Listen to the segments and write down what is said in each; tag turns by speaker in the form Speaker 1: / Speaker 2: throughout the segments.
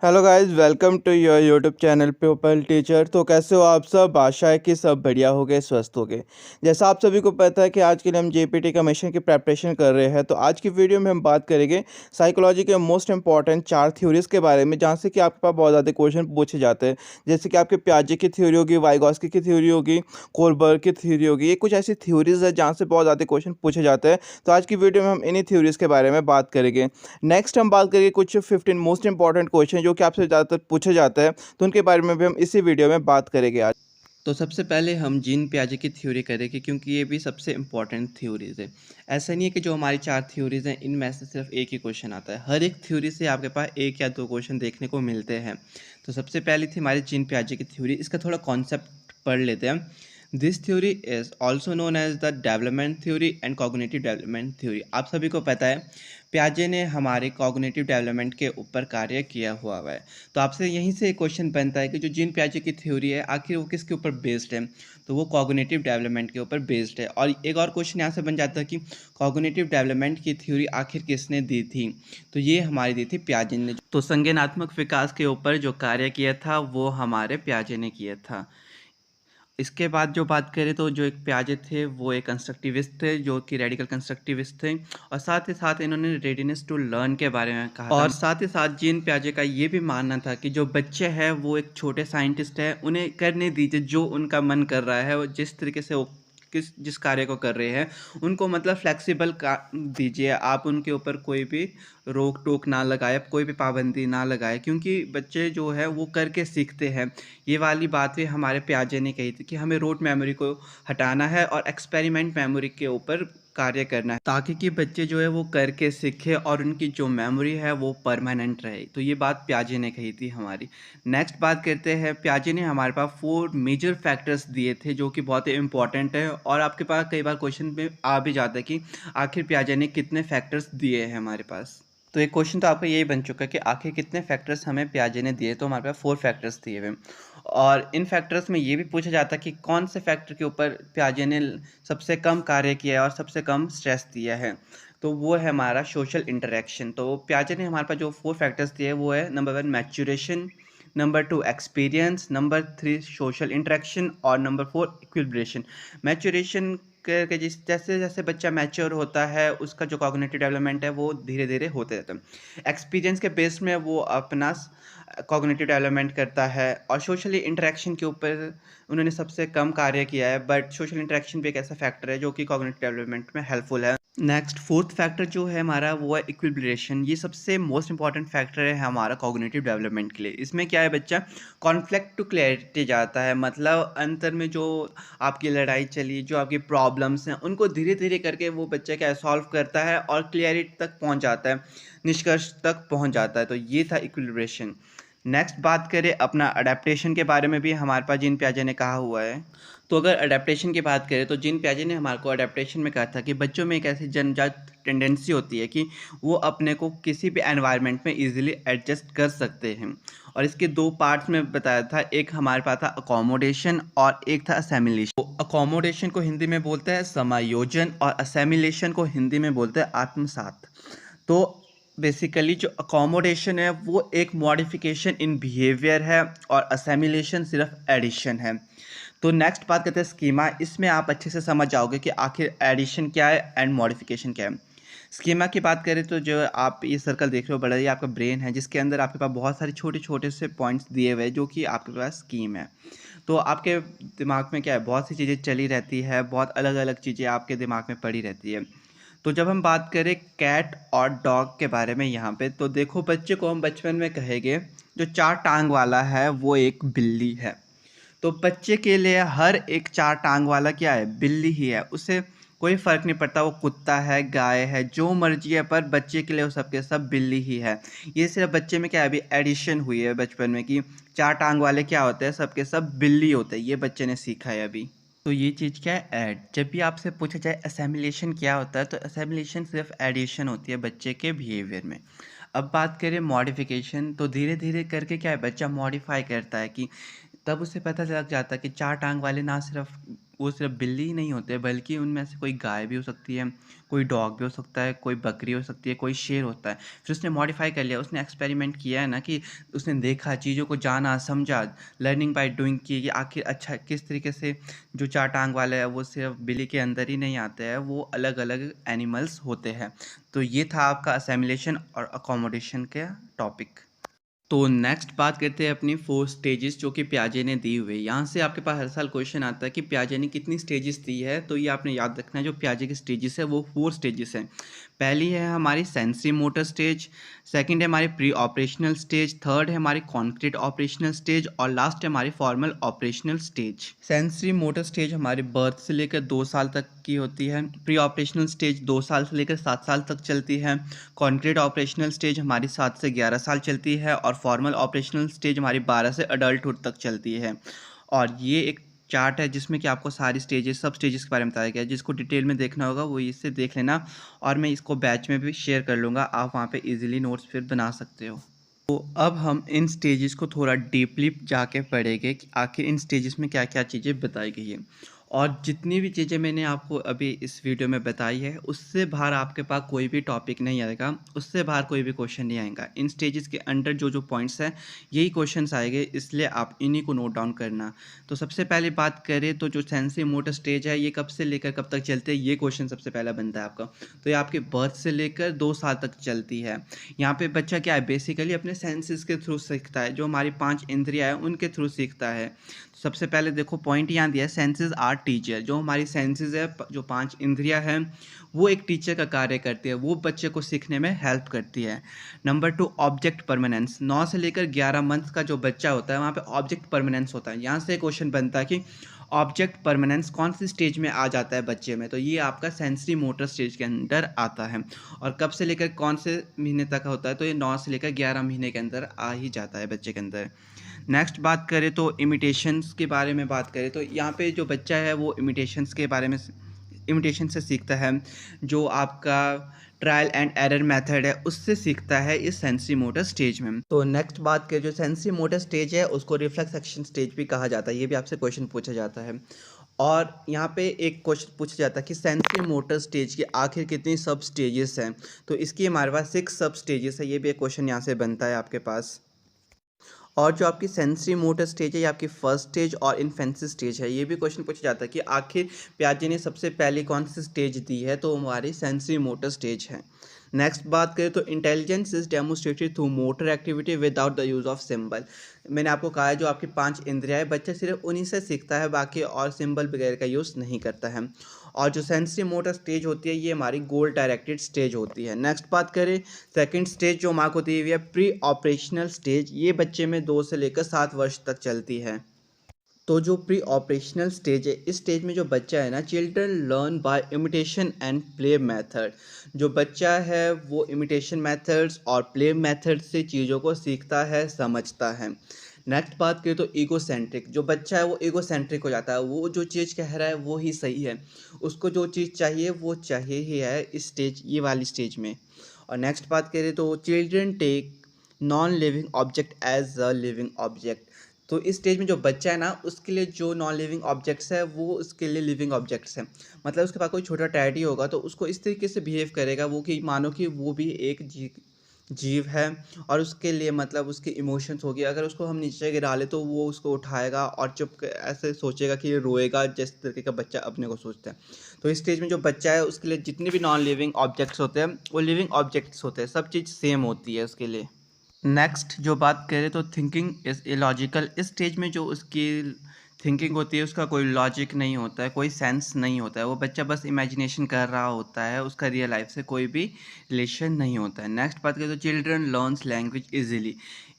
Speaker 1: Hello guys, welcome to your YouTube channel people teacher. तो कैसे हो आप सब? आशा है कि सब बढ़िया हो गए, स्वस्थ हो गए। जैसा आप सभी को पता है कि आज के लिए हम जेपीटी कमीशन की प्रेपरेशन कर रहे हैं। तो आज की वीडियो में हम बात करेंगे साइकोलॉजी के मोस्ट इंपॉर्टेंट 4 थ्योरीज के बारे में, जहाँ से कि आपके पास बहुत ज़्यादा क्वेश्चन पूछे जाते हैं। जैसे कि आपके पियाजे की थ्योरी होगी, वाइगॉस्की की थ्योरी होगी, कोलबर्ग की थ्योरी होगी। ये कुछ ऐसी थ्योरीज है जहाँ से बहुत ज़्यादा क्वेश्चन पूछे जाते हैं। तो आज की वीडियो में हम इन्हीं थ्योरीज के बारे में बात करेंगे। नेक्स्ट हम बात करेंगे कुछ 15 मोस्ट इंपॉर्टेंट क्वेश्चन जो कि आपसे ज़्यादातर पूछे जाते हैं, तो उनके बारे में भी हम इसी वीडियो में बात करेंगे आज। तो सबसे पहले हम जीन पियाजे की थ्योरी करेंगे, क्योंकि ये भी सबसे इम्पॉर्टेंट थ्योरीज है। ऐसा नहीं है कि जो हमारी 4 थ्योरीज हैं इनमें से सिर्फ एक ही क्वेश्चन आता है। हर एक थ्योरी से आपके पास एक या दो क्वेश्चन देखने को मिलते हैं। तो सबसे पहली थी हमारी जीन पियाजे की थ्योरी। इसका थोड़ा कॉन्सेप्ट पढ़ लेते हैं। This theory is also known as the development theory and cognitive development theory. आप सभी को पता है पियाजे ने हमारे कॉग्निटिव डेवलपमेंट के ऊपर कार्य किया हुआ है। तो आपसे यहीं से एक क्वेश्चन बनता है कि जो जीन पियाजे की थ्योरी है आखिर वो किसके ऊपर बेस्ड है? तो वो कॉग्निटिव डेवलपमेंट के ऊपर बेस्ड है। और एक और क्वेश्चन यहाँ से बन जाता है कि कॉग्निटिव डेवलपमेंट की थ्योरी आखिर किसने दी थी? तो ये हमारी दी थी पियाजे ने। तो संज्ञानात्मक विकास के ऊपर जो कार्य किया था वो हमारे पियाजे ने किया था। इसके बाद जो बात करें तो जो एक पियाजे थे वो एक कंस्ट्रक्टिविस्ट थे, जो कि रेडिकल कंस्ट्रक्टिविस्ट थे। और साथ ही साथ इन्होंने रेडीनेस टू लर्न के बारे में कहा था। और साथ ही साथ जीन पियाजे का ये भी मानना था कि जो बच्चे हैं वो एक छोटे साइंटिस्ट हैं, उन्हें करने दीजिए जो उनका मन कर रहा है, वो जिस तरीके से वो जिस कार्य को कर रहे हैं उनको मतलब फ्लेक्सिबल का दीजिए। आप उनके ऊपर कोई भी रोक टोक ना लगाए, कोई भी पाबंदी ना लगाए, क्योंकि बच्चे जो है वो करके सीखते हैं। ये वाली बातें हमारे पियाजे ने कही थी कि हमें रूट मेमोरी को हटाना है और एक्सपेरिमेंट मेमोरी के ऊपर कार्य करना है, ताकि कि बच्चे जो है वो करके सीखे और उनकी जो मेमोरी है वो परमानेंट रहे। तो ये बात पियाजे ने कही थी हमारी। नेक्स्ट बात करते हैं, पियाजे ने हमारे पास 4 मेजर फैक्टर्स दिए थे जो कि बहुत ही इंपॉर्टेंट है। और आपके पास कई बार क्वेश्चन में आ भी जाता है कि आखिर पियाजे ने कितने फैक्टर्स दिए हैं हमारे पास। तो एक क्वेश्चन तो आपका यही बन चुका है कि आखिर कितने फैक्टर्स हमें पियाजे ने दिए। तो हमारे पास 4 फैक्टर्स दिए हुए। और इन फैक्टर्स में ये भी पूछा जाता है कि कौन से फैक्टर के ऊपर पियाजे ने सबसे कम कार्य किया है और सबसे कम स्ट्रेस दिया है। तो वो है हमारा सोशल इंटरेक्शन। तो पियाजे ने हमारे पास जो 4 फैक्टर्स दिए हैं वो है number 1 maturation, number 2 experience, number 3 social interaction और नंबर 4 इक्विलिब्रेशन। मैच्योरेशन के जैसे जैसे बच्चा मैच्योर होता है उसका जो कॉग्निटिव डेवलपमेंट है वो धीरे धीरे होते रहता है। एक्सपीरियंस के बेस में वो अपना कॉग्निटिव डेवलपमेंट करता है। और सोशली इंटरेक्शन के ऊपर उन्होंने सबसे कम कार्य किया है, बट सोशल इंटरेक्शन भी एक ऐसा फैक्टर है जो कि कॉग्निटिव डेवलपमेंट में हेल्पफुल है। नेक्स्ट फोर्थ फैक्टर जो है हमारा वो है इक्विलिब्रेशन। ये सबसे मोस्ट इंपॉर्टेंट फैक्टर है हमारा कॉग्निटिव डेवलपमेंट के लिए। इसमें क्या है, बच्चा कॉन्फ्लिक्ट टू क्लैरिटी जाता है। मतलब अंतर में जो आपकी लड़ाई चली, जो आपकी प्रॉब्लम्स हैं, उनको धीरे धीरे करके वो बच्चा क्या सॉल्व करता है और क्लियरिटी तक पहुंच जाता है, निष्कर्ष तक पहुंच जाता है। तो ये था इक्विलिब्रेशन। नेक्स्ट बात करें अपना अडेप्टेशन के बारे में भी हमारे पास जीन पियाजे ने कहा हुआ है। तो अगर अडेप्टेशन की बात करें तो जीन पियाजे ने हमारे को अडेप्टेशन में कहा था कि बच्चों में एक ऐसी जन्मजात टेंडेंसी होती है कि वो अपने को किसी भी एनवायरनमेंट में इजीली एडजस्ट कर सकते हैं। और इसके 2 पार्ट्स में बताया था, एक हमारे पास था अकोमोडेशन और एक था असेमिलेशन। तो अकोमोडेशन को हिंदी में बोलते हैं समायोजन और असेमिलेशन को हिंदी में बोलते हैं आत्मसात। तो बेसिकली जो अकोमोडेशन है वो एक मॉडिफिकेशन इन बिहेवियर है और असेमिलेशन सिर्फ एडिशन है। तो नेक्स्ट बात करते हैं स्कीमा। इसमें आप अच्छे से समझ जाओगे कि आखिर एडिशन क्या है एंड मॉडिफिकेशन क्या है। स्कीमा की बात करें तो जो आप ये सर्कल देख रहे हो बड़ा, ये आपका ब्रेन है, जिसके अंदर आपके पास बहुत सारे छोटे छोटे से पॉइंट्स दिए हुए हैं जो कि आपके पास स्कीम है। तो आपके दिमाग में क्या है, बहुत सी चीज़ें चली रहती है, बहुत अलग अलग चीज़ें आपके दिमाग में पड़ी रहती है। तो जब हम बात करें कैट और डॉग के बारे में यहाँ पे, तो देखो बच्चे को हम बचपन में कहेंगे जो 4 टांग वाला है वो एक बिल्ली है। तो बच्चे के लिए हर एक 4 टांग वाला क्या है, बिल्ली ही है। उसे कोई फ़र्क नहीं पड़ता वो कुत्ता है, गाय है, जो मर्जी है, पर बच्चे के लिए वो सबके सब बिल्ली ही है। ये सिर्फ बच्चे में क्या है, अभी एडिशन हुई है बचपन में कि 4 टांग वाले क्या होते हैं, सबके सब बिल्ली होते हैं। ये बच्चे ने सीखा है अभी। तो ये चीज़ क्या है, ऐड। जब भी आपसे पूछा जाए असेमिलेशन क्या होता है, तो असेमिलेशन सिर्फ एडिशन होती है बच्चे के बिहेवियर में। अब बात करें मॉडिफिकेशन, तो धीरे धीरे करके क्या है, बच्चा मॉडिफाई करता है कि तब उसे पता लग जाता है कि 4 टांग वाले ना सिर्फ वो सिर्फ बिल्ली ही नहीं होते बल्कि उनमें से कोई गाय भी हो सकती है, कोई डॉग भी हो सकता है, कोई बकरी हो सकती है, कोई शेर होता है। फिर उसने मॉडिफाई कर लिया, उसने एक्सपेरिमेंट किया है ना कि उसने देखा, चीज़ों को जाना, समझा, लर्निंग बाय डूइंग की कि आखिर अच्छा किस तरीके से जो चार टांग वाला है वो सिर्फ बिल्ली के अंदर ही नहीं आते हैं, वो अलग अलग एनिमल्स होते हैं। तो ये था आपका असेमिलेशन और अकोमोडेशन का टॉपिक। तो नेक्स्ट बात करते हैं अपनी 4 स्टेजेस जो कि पियाजे ने दी हुई है। यहाँ से आपके पास हर साल क्वेश्चन आता है कि पियाजे ने कितनी स्टेजेस दी है, तो ये आपने याद रखना है। जो पियाजे की स्टेजेस है वो 4 स्टेजेस हैं। पहली है हमारी सेंसरी मोटर स्टेज, सेकंड है हमारी प्री ऑपरेशनल स्टेज, थर्ड है हमारी कॉन्क्रीट ऑपरेशनल स्टेज और लास्ट है हमारी formal operational stage. Sensory motor stage हमारे बर्थ से लेकर 2 साल तक की होती है, प्री ऑपरेशनल स्टेज 2 साल से लेकर 7 साल तक चलती है, कॉन्क्रीट ऑपरेशनल स्टेज हमारी 7 से 11 साल चलती है और फॉर्मल ऑपरेशनल स्टेज हमारी 12 से अडल्टहुड तक चलती है। और ये एक चार्ट है जिसमें कि आपको सारी स्टेजेस, सब स्टेजेस के बारे में बताया गया है। जिसको डिटेल में देखना होगा वो इससे देख लेना और मैं इसको बैच में भी शेयर कर लूँगा, आप वहाँ पे इजीली नोट्स फिर बना सकते हो। तो अब हम इन स्टेजेस को थोड़ा डीपली जाके पढ़ेंगे कि आखिर इन स्टेजेस में क्या क्या चीज़ें बताई गई है। और जितनी भी चीज़ें मैंने आपको अभी इस वीडियो में बताई है उससे बाहर आपके पास कोई भी टॉपिक नहीं आएगा, उससे बाहर कोई भी क्वेश्चन नहीं आएगा। इन स्टेजेस के अंडर जो जो पॉइंट्स हैं यही क्वेश्चन्स आएंगे, इसलिए आप इन्हीं को नोट डाउन करना। तो सबसे पहले बात करें तो जो सेंसरी मोटर स्टेज है ये कब से लेकर कब तक चलते हैं, ये क्वेश्चन सबसे पहला बनता है आपका। तो ये आपके बर्थ से लेकर 2 साल तक चलती है। यहाँ पे बच्चा क्या है, बेसिकली अपने सेंसेस के थ्रू सीखता है, जो हमारी 5 इंद्रियाँ हैं उनके थ्रू सीखता है। सबसे पहले देखो पॉइंट यहाँ दिया है, सेंसेस आर टीचर। जो हमारी सेंसेस है, जो 5 इंद्रियाँ हैं वो एक टीचर का कार्य करती है, वो बच्चे को सीखने में हेल्प करती है। Number 2 object permanence. 9 से लेकर 11 मंथ का जो बच्चा होता है वहाँ पे ऑब्जेक्ट परमानेंस होता है। यहाँ से क्वेश्चन बनता है कि ऑब्जेक्ट परमानेंस कौन सी स्टेज में आ जाता है बच्चे में, तो ये आपका सेंसरी मोटर स्टेज के अंदर आता है। और कब से लेकर कौन से महीने तक होता है, तो ये 9 से लेकर 11 महीने के अंदर आ ही जाता है बच्चे के अंदर। नेक्स्ट बात करें तो इमिटेशंस के बारे में बात करें तो यहाँ पे जो बच्चा है वो इमिटेशंस के बारे में, इमिटेशन से सीखता है। जो आपका ट्रायल एंड एरर मेथड है उससे सीखता है इस सेंसरी मोटर स्टेज में। तो नेक्स्ट बात करें, जो सेंसरी मोटर स्टेज है उसको रिफ्लेक्स एक्शन स्टेज भी कहा जाता है, ये भी आपसे क्वेश्चन पूछा जाता है। और यहाँ पे एक क्वेश्चन पूछा जाता है कि सेंसरी मोटर स्टेज की आखिर कितनी सब स्टेजेस हैं, तो इसकी हमारे पास 6 सब स्टेजेस है, ये भी एक क्वेश्चन यहाँ से बनता है आपके पास। और जो आपकी सेंसरी मोटर स्टेज है ये आपकी फर्स्ट स्टेज और इन्फेंसी स्टेज है, ये भी क्वेश्चन पूछा जाता है कि आखिर पियाजे ने सबसे पहले कौन सी स्टेज दी है, तो हमारी सेंसरी मोटर स्टेज है। नेक्स्ट बात करें तो intelligence is demonstrated through motor activity without the use of symbol. मैंने आपको कहा है जो आपकी 5 इंद्रियाँ है बच्चा सिर्फ उन्हीं से सीखता है, बाकी और सिंबल वगैरह का यूज़ नहीं करता है। और जो सेंसरी मोटर स्टेज होती है ये हमारी गोल डायरेक्टेड स्टेज होती है। नेक्स्ट बात करें सेकंड स्टेज जो मार्क होती हुई है प्री ऑपरेशनल स्टेज, ये बच्चे में 2 से लेकर 7 वर्ष तक चलती है। तो जो प्री ऑपरेशनल स्टेज है इस स्टेज में जो बच्चा है ना, children learn by imitation and play method. जो बच्चा है वो इमिटेशन मेथड्स और प्ले मेथड से चीज़ों को सीखता है, समझता है। नेक्स्ट बात करें तो ईगो सेंट्रिक। जो बच्चा है वो ईगो सेंट्रिक हो जाता है, वो जो चीज़ कह रहा है वो ही सही है, उसको जो चीज़ चाहिए वो चाहिए ही है इस स्टेज, ये वाली स्टेज में। और नेक्स्ट बात करें तो children take non living object as a living object. तो इस स्टेज में जो बच्चा है ना उसके लिए जो नॉन लिविंग ऑब्जेक्ट्स है वो उसके लिए लिविंग ऑब्जेक्ट्स हैं। मतलब उसके पास कोई छोटा टैडी होगा तो उसको इस तरीके से बिहेव करेगा वो कि मानो कि वो भी एक जीव है और उसके लिए मतलब उसके इमोशंस होगी। अगर उसको हम नीचे गिरा ले तो वो उसको उठाएगा और ऐसे सोचेगा कि ये रोएगा, जिस तरीके का बच्चा अपने को सोचता है। तो इस स्टेज में जो बच्चा है उसके लिए जितने भी नॉन लिविंग ऑब्जेक्ट्स होते हैं वो लिविंग ऑब्जेक्ट्स होते हैं, सब चीज़ सेम होती है उसके लिए। नेक्स्ट जो बात करें तो थिंकिंग इज़ इलॉजिकल। इस स्टेज में जो उसकी थिंकिंग होती है उसका कोई लॉजिक नहीं होता है, कोई सेंस नहीं होता है, वो बच्चा बस इमेजिनेशन कर रहा होता है, उसका रियल लाइफ से कोई भी रिलेशन नहीं होता है। नेक्स्ट बात करें तो चिल्ड्रन लर्न्स लैंग्वेज इजीली।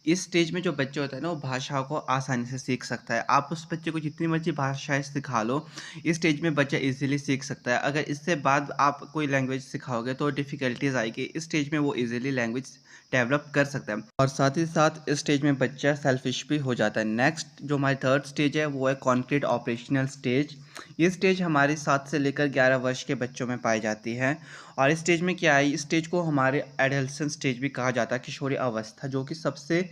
Speaker 1: इस स्टेज में जो बच्चा होता है ना वो भाषाओं को आसानी से सीख सकता है। आप उस बच्चे को जितनी मर्जी भाषाएं सिखा लो, इस स्टेज में बच्चा इजीली सीख सकता है। अगर इससे बाद आप कोई लैंग्वेज सिखाओगे तो डिफ़िकल्टीज आएगी, इस स्टेज में वो इजीली लैंग्वेज डेवलप कर सकता है। और साथ ही साथ इस स्टेज में बच्चा सेल्फिश भी हो जाता है। नेक्स्ट जो हमारी थर्ड स्टेज है वो है कॉन्क्रीट ऑपरेशनल स्टेज। ये स्टेज हमारे 7 से लेकर 11 वर्ष के बच्चों में पाई जाती है। और इस स्टेज में क्या है, इस स्टेज को हमारे एडल्सन स्टेज भी कहा जाता है, किशोरी अवस्था, जो कि सबसे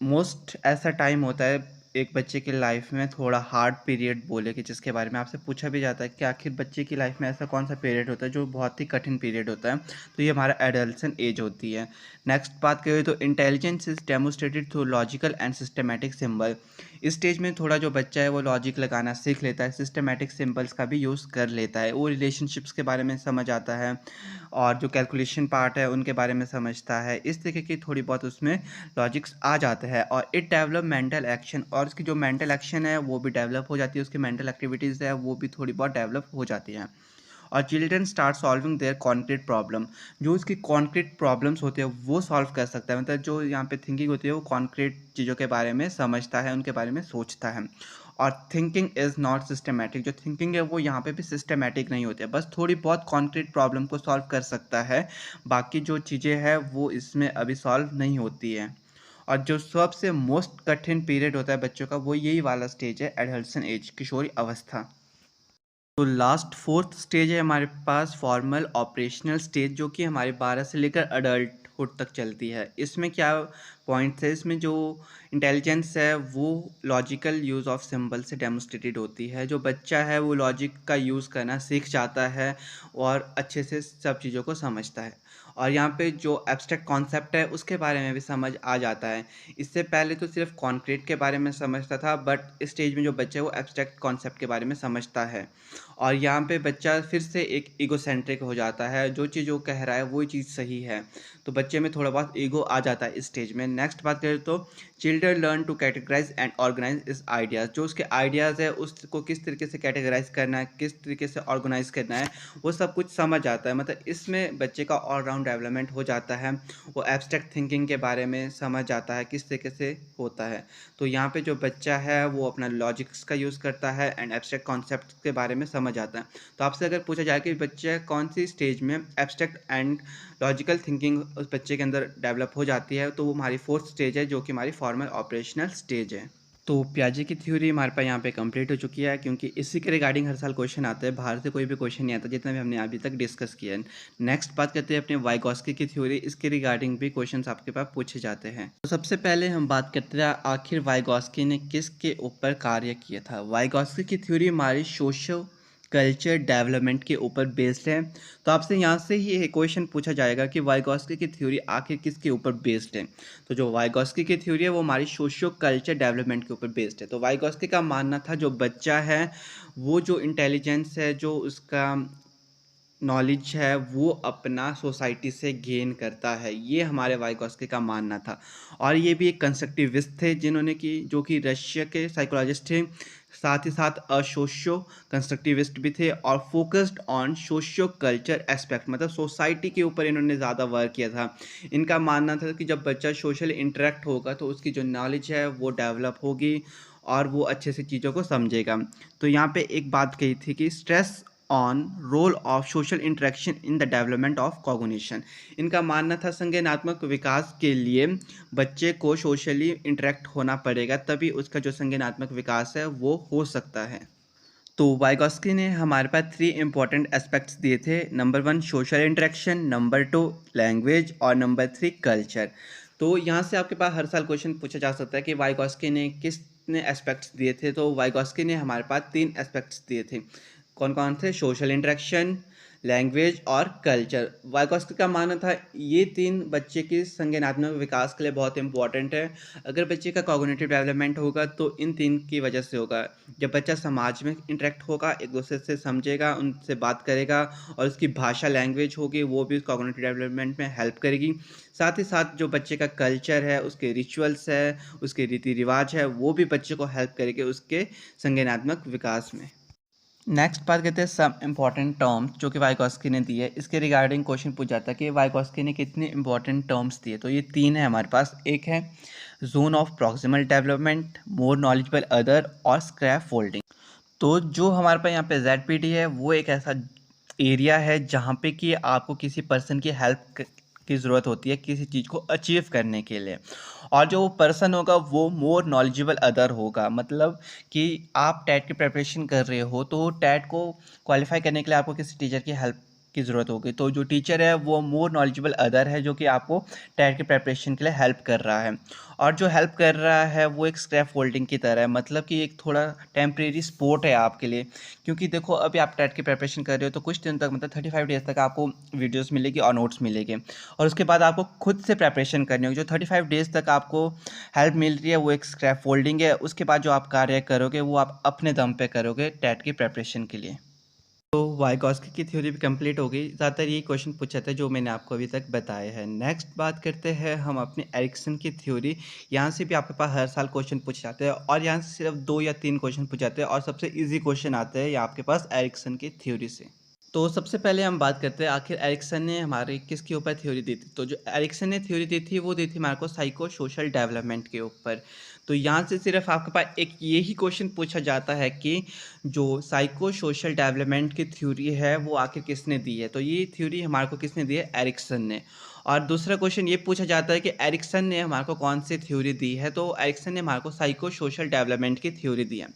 Speaker 1: मोस्ट ऐसा टाइम होता है एक बच्चे की लाइफ में थोड़ा हार्ड पीरियड बोले कि जिसके बारे में आपसे पूछा भी जाता है कि आखिर बच्चे की लाइफ में ऐसा कौन सा पीरियड होता है जो बहुत ही कठिन पीरियड होता है, तो ये हमारा एडोलसेंट एज होती है। नेक्स्ट बात करें तो intelligence is demonstrated through logical and systematic symbol. इस स्टेज में थोड़ा जो बच्चा है वो लॉजिक लगाना सीख लेता है, सिस्टमेटिक सिंबल्स का भी यूज़ कर लेता है, वो रिलेशनशिप्स के बारे में समझ आता है और जो कैलकुलेशन पार्ट है उनके बारे में समझता है। इस तरीके की थोड़ी बहुत उसमें लॉजिक्स आ जाते हैं और इट डेवलप मेंटल एक्शन, और उसकी जो मेंटल एक्शन है वो भी डेवलप हो जाती है, उसकी मेंटल एक्टिविटीज़ है वो भी थोड़ी बहुत डेवलप हो जाती हैं। और children start solving there concrete problem, जो उसकी कॉन्क्रीट प्रॉब्लम्स होते हैं वो सॉल्व कर सकता है, मतलब जो यहाँ पे थिंकिंग होती है वो कॉन्क्रीट चीज़ों के बारे में समझता है, उनके बारे में सोचता है। और थिंकिंग इज़ नॉट सिस्टमेटिक, जो थिंकिंग है वो यहाँ पे भी सिस्टमेटिक नहीं होती है, बस थोड़ी बहुत कॉन्क्रीट प्रॉब्लम को सॉल्व कर सकता है, बाकी जो चीज़ें हैं वो इसमें अभी सॉल्व नहीं होती है। और जो सबसे मोस्ट कठिन पीरियड होता है बच्चों का वो यही वाला स्टेज है, एडल्सन एज, किशोरी अवस्था। तो लास्ट फोर्थ स्टेज है हमारे पास फॉर्मल ऑपरेशनल स्टेज, जो कि हमारे 12 से लेकर अडल्टहुड तक चलती है। इसमें क्या पॉइंट्स है, इसमें जो इंटेलिजेंस है वो लॉजिकल यूज़ ऑफ सिंबल से डेमोस्ट्रेटेड होती है। जो बच्चा है वो लॉजिक का यूज़ करना सीख जाता है और अच्छे से सब चीज़ों को समझता है, और यहाँ पे जो एब्स्ट्रैक्ट कॉन्सेप्ट है उसके बारे में भी समझ आ जाता है। इससे पहले तो सिर्फ कॉन्क्रीट के बारे में समझता था, बट इस स्टेज में जो बच्चा है वो एब्स्ट्रैक्ट कॉन्सेप्ट के बारे में समझता है। और यहाँ पे बच्चा फिर से एक ईगोसेंट्रिक हो जाता है, जो चीज़ वो कह रहा है वही चीज़ सही है, तो बच्चे में थोड़ा बहुत ईगो आ जाता है इस स्टेज में। नेक्स्ट बात करें तो children learn to categorize and organize his ideas, जो उसके आइडियाज़ है उसको किस तरीके से कैटेगराइज करना है, किस तरीके से ऑर्गेनाइज करना है, वो सब कुछ समझ आता है। मतलब इसमें बच्चे का ऑलराउंड डेवलपमेंट हो जाता है, वो एब्स्ट्रैक्ट थिंकिंग के बारे में समझ जाता है किस तरीके से होता है। तो यहाँ पे जो बच्चा है वो अपना लॉजिक्स का यूज़ करता है एंड एब्स्ट्रैक्ट कॉन्सेप्ट के बारे में समझ आता है। तो आपसे अगर पूछा जाए कि बच्चा कौन सी स्टेज में एब्स्ट्रैक्ट एंड लॉजिकल थिंकिंग उस बच्चे के अंदर डेवलप हो जाती है, तो वो हमारी फोर्थ स्टेज है, जो कि हमारी फॉर्मल ऑपरेशनल स्टेज है। तो पियाजे की थ्योरी हमारे पास यहाँ पे कंप्लीट हो चुकी है, क्योंकि इसी के रिगार्डिंग हर साल क्वेश्चन आते हैं, बाहर से कोई भी क्वेश्चन नहीं आता जितना भी हमने अभी तक डिस्कस किया है। नेक्स्ट बात करते हैं अपने वाइगॉस्की की थ्योरी, इसके रिगार्डिंग भी क्वेश्चंस आपके पास पूछे जाते हैं। तो सबसे पहले हम बात करते हैं आखिर वाइगॉस्की ने किसके ऊपर कार्य किया था। वाइगॉस्की की थ्योरी हमारी सोशल कल्चर डेवलपमेंट के ऊपर बेस्ड है। तो आपसे यहाँ से ही एक क्वेश्चन पूछा जाएगा कि वाइगॉस्की की थ्योरी आखिर किसके ऊपर बेस्ड है। तो जो वाइगॉस्की की थ्योरी है वो हमारी सोशियो कल्चर डेवलपमेंट के ऊपर बेस्ड है। तो वाइगॉस्की का मानना था जो बच्चा है वो जो इंटेलिजेंस है, जो उसका नॉलेज है, वो अपना सोसाइटी से गेन करता है, ये हमारे वाइगॉस्की का मानना था। और ये भी एक कंस्ट्रक्टिविस्ट थे जिन्होंने कि जो कि रशिया के साइकोलॉजिस्ट थे, साथ ही साथ सोशियो कंस्ट्रक्टिविस्ट भी थे और focused on socio culture aspect, मतलब सोसाइटी के ऊपर इन्होंने ज़्यादा वर्क किया था। इनका मानना था कि जब बच्चा सोशल इंटरेक्ट होगा तो उसकी जो नॉलेज है वो डेवलप होगी और वो अच्छे से चीज़ों को समझेगा। तो यहाँ पे एक बात कही थी कि stress on roll of social interaction in the development of cognition. इनका मानना था संज्ञानात्मक विकास के लिए बच्चे को सोशली इंटरेक्ट होना पड़ेगा, तभी उसका जो संज्ञानात्मक विकास है वो हो सकता है। तो वाइगॉस्की ने हमारे पास 3 इंपॉर्टेंट एस्पेक्ट्स दिए थे। Number 1 social interaction, number 2 language और नंबर 3 कल्चर। तो यहाँ से आपके पास हर साल क्वेश्चन पूछा जा सकता है कि वाइगॉस्की ने कितने एस्पेक्ट्स दिए थे। तो वाइगॉस्की ने हमारे पास 3 एस्पेक्ट्स दिए थे। कौन कौन थे? सोशल इंटरेक्शन, लैंग्वेज और कल्चर। वाइगॉस्की का मानना था ये 3 बच्चे के संज्ञानात्मक विकास के लिए बहुत इंपॉर्टेंट है। अगर बच्चे का कॉग्निटिव डेवलपमेंट होगा तो इन 3 की वजह से होगा। जब बच्चा समाज में इंटरेक्ट होगा, एक दूसरे से समझेगा, उनसे बात करेगा और उसकी भाषा लैंग्वेज होगी वो भी कॉग्निटिव डेवलपमेंट में हेल्प करेगी। साथ ही साथ जो बच्चे का कल्चर है, उसके रिचुअल्स है, उसके रीति रिवाज है, वो भी बच्चे को हेल्प करेंगे उसके संज्ञानात्मक विकास में। नेक्स्ट बात करते हैं सब इंपॉर्टेंट टर्म्स जो कि वाइगॉस्की ने दी है। इसके रिगार्डिंग क्वेश्चन पूछा जाता है कि वाइगॉस्की ने कितने इंपॉर्टेंट टर्म्स दिए। तो ये 3 है हमारे पास। एक है zone of proximal development, more knowledgeable other और स्क्रैप फोल्डिंग। तो जो हमारे पास यहाँ पे ZPD है वो एक ऐसा एरिया है जहाँ पे कि आपको किसी पर्सन की हेल्प की ज़रूरत होती है किसी चीज़ को अचीव करने के लिए, और जो पर्सन होगा वो मोर नॉलेजेबल अदर होगा। मतलब कि आप टैट की प्रिपरेशन कर रहे हो तो टैट को क्वालिफाई करने के लिए आपको किसी टीचर की हेल्प की ज़रूरत होगी। तो जो टीचर है वो मोर नॉलेजेबल अदर है, जो कि आपको टेट की प्रिपरेशन के लिए हेल्प कर रहा है। और जो हेल्प कर रहा है वो एक स्क्रैप फोल्डिंग की तरह है, मतलब कि एक थोड़ा टेम्परेरी सपोर्ट है आपके लिए। क्योंकि देखो अभी आप टेट की प्रिपरेशन कर रहे हो तो कुछ दिन तक, मतलब 35 डेज़ तक आपको वीडियोस मिलेगी और नोट्स मिलेंगे, और उसके बाद आपको खुद से प्रिपरेशन करनी होगी। जो 35 डेज़ तक आपको हेल्प मिल रही है वो एक स्क्रैप फोल्डिंग है। उसके बाद जो आप कार्य करोगे वो आप अपने दम पे करोगे टेट की प्रिपरेशन के लिए। तो वाइगॉस्की की थ्योरी भी कंप्लीट हो गई। ज़्यादातर यही क्वेश्चन पूछा था जो मैंने आपको अभी तक बताया है। नेक्स्ट बात करते हैं हम अपने एरिक्सन की थ्योरी। यहाँ से भी आपके पास हर साल क्वेश्चन पूछे जाते हैं, और यहाँ से सिर्फ 2 या 3 क्वेश्चन पूछे जाते हैं, और सबसे इजी क्वेश्चन आते हैं यहाँ आपके पास एरिक्सन की थ्योरी से। तो सबसे पहले हम बात करते हैं आखिर एरिक्सन ने हमारे किसके ऊपर थ्योरी दी थी। तो जो एरिक्सन ने थ्योरी दी थी वो दी थी हमारे को साइको सोशल डेवलपमेंट के ऊपर। तो यहाँ से सिर्फ आपके पास एक यही क्वेश्चन पूछा जाता है कि जो साइको सोशल डेवलपमेंट की थ्योरी है वो आखिर किसने दी है। तो ये थ्योरी हमारे को किसने दी है, एरिक्सन ने। और दूसरा क्वेश्चन ये पूछा जाता है कि एरिक्सन ने हमारे को कौन सी थ्योरी दी है। तो एरिक्सन ने हमारे को साइको सोशल डेवलपमेंट की थ्योरी दी है।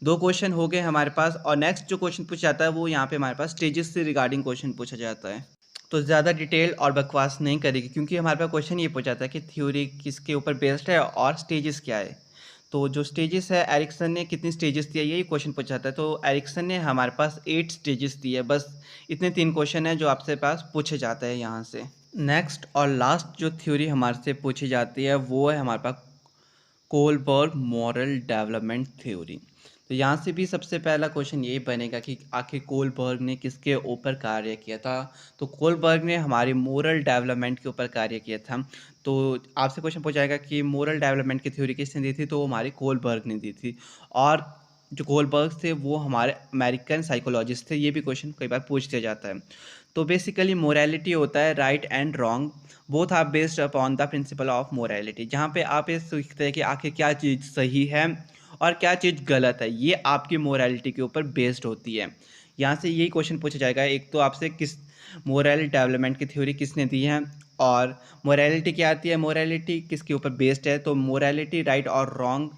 Speaker 1: 2 क्वेश्चन हो गए हमारे पास। और नेक्स्ट जो क्वेश्चन पूछा जाता है वो यहाँ पे हमारे पास स्टेजेस से रिगार्डिंग क्वेश्चन पूछा जाता है। तो ज़्यादा डिटेल और बकवास नहीं करेगी, क्योंकि हमारे पास क्वेश्चन ये पूछा जाता है कि थ्योरी किसके ऊपर बेस्ड है और स्टेजेस क्या है। तो जो स्टेजेस है, एरिक्सन ने कितनी स्टेजेस दिया यही क्वेश्चन पूछा जाता है। तो एरिक्सन ने हमारे पास 8 स्टेजेस दिए। बस इतने 3 क्वेश्चन है जो आपसे पास पूछे जाते हैं यहाँ से। नेक्स्ट और लास्ट जो थ्योरी हमारे से पूछी जाती है वो है हमारे पास कोलबर्ग मॉरल डेवलपमेंट थ्योरी। तो यहाँ से भी सबसे पहला क्वेश्चन यही बनेगा कि आखिर कोलबर्ग ने किसके ऊपर कार्य किया था। तो कोलबर्ग ने हमारी मोरल डेवलपमेंट के ऊपर कार्य किया था। तो आपसे क्वेश्चन पूछा जाएगा कि मोरल डेवलपमेंट की थ्योरी किसने दी थी, तो वो हमारी कोलबर्ग ने दी थी। और जो कोलबर्ग थे वो हमारे अमेरिकन साइकोलॉजिस्ट थे। ये भी क्वेश्चन कई बार पूछते जाता है। तो बेसिकली मोरालिटी होता है right and wrong, both are based upon the principle of morality, जहाँ पे आप ये सीखते हैं कि आखिर क्या चीज़ सही है और क्या चीज़ गलत है। ये आपकी मोरालिटी के ऊपर बेस्ड होती है। यहाँ से यही क्वेश्चन पूछा जाएगा, एक तो आपसे किस मोरल डेवलपमेंट की थ्योरी किसने दी है, और मोरालिटी क्या आती है, मोरालिटी किसके ऊपर बेस्ड है। तो मोरालिटी राइट और रॉन्ग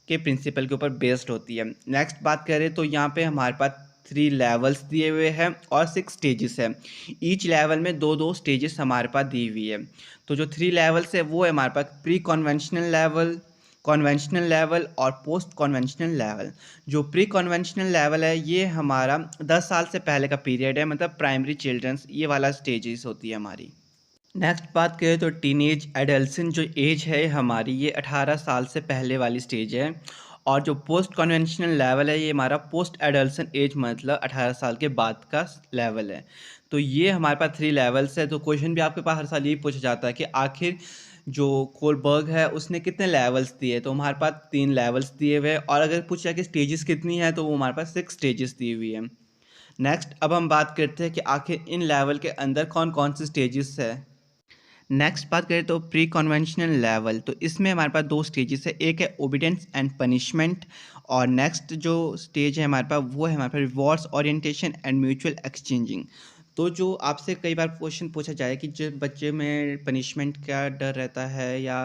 Speaker 1: के प्रिंसिपल के ऊपर बेस्ड होती है। नेक्स्ट बात करें तो यहाँ पे हमारे पास 3 लेवल्स दिए हुए हैं और 6 स्टेजेस है। ईच लेवल में 2-2 स्टेजेस हमारे पास दी हुई है। तो जो 3 लेवल्स है वो है हमारे पास pre conventional level, conventional level और पोस्ट कन्वेंशनल लेवल। जो प्री कन्वेंशनल लेवल है ये हमारा 10 साल से पहले का पीरियड है, मतलब प्राइमरी चिल्ड्रंस, ये वाला स्टेजेस होती है हमारी। नेक्स्ट बात करें तो टीनेज एडल्सन जो एज है हमारी, ये 18 साल से पहले वाली स्टेज है। और जो पोस्ट कन्वेंशनल लेवल है ये हमारा पोस्ट एडल्सन एज, मतलब 18 साल के बाद का लेवल है। तो ये हमारे पास 3 लेवल्स है। तो क्वेश्चन भी आपके पास हर साल यही पूछा जाता है कि आखिर जो कोलबर्ग है उसने कितने लेवल्स दिए। तो हमारे पास 3 लेवल्स दिए हुए हैं, और अगर पूछा जाए कि स्टेजेस कितनी है तो वो हमारे पास 6 स्टेजेस दी हुई है। नेक्स्ट अब हम बात करते हैं कि आखिर इन लेवल के अंदर कौन कौन से स्टेजेस है। नेक्स्ट बात करें तो प्री कन्वेंशनल लेवल, तो इसमें हमारे पास 2 स्टेजेस है, एक है ओबीडियंस एंड पनिशमेंट, और नेक्स्ट जो स्टेज है हमारे पास वो है हमारे पास rewards orientation and mutual exchanging. तो जो आपसे कई बार क्वेश्चन पूछा जाए कि जो बच्चे में पनिशमेंट का डर रहता है या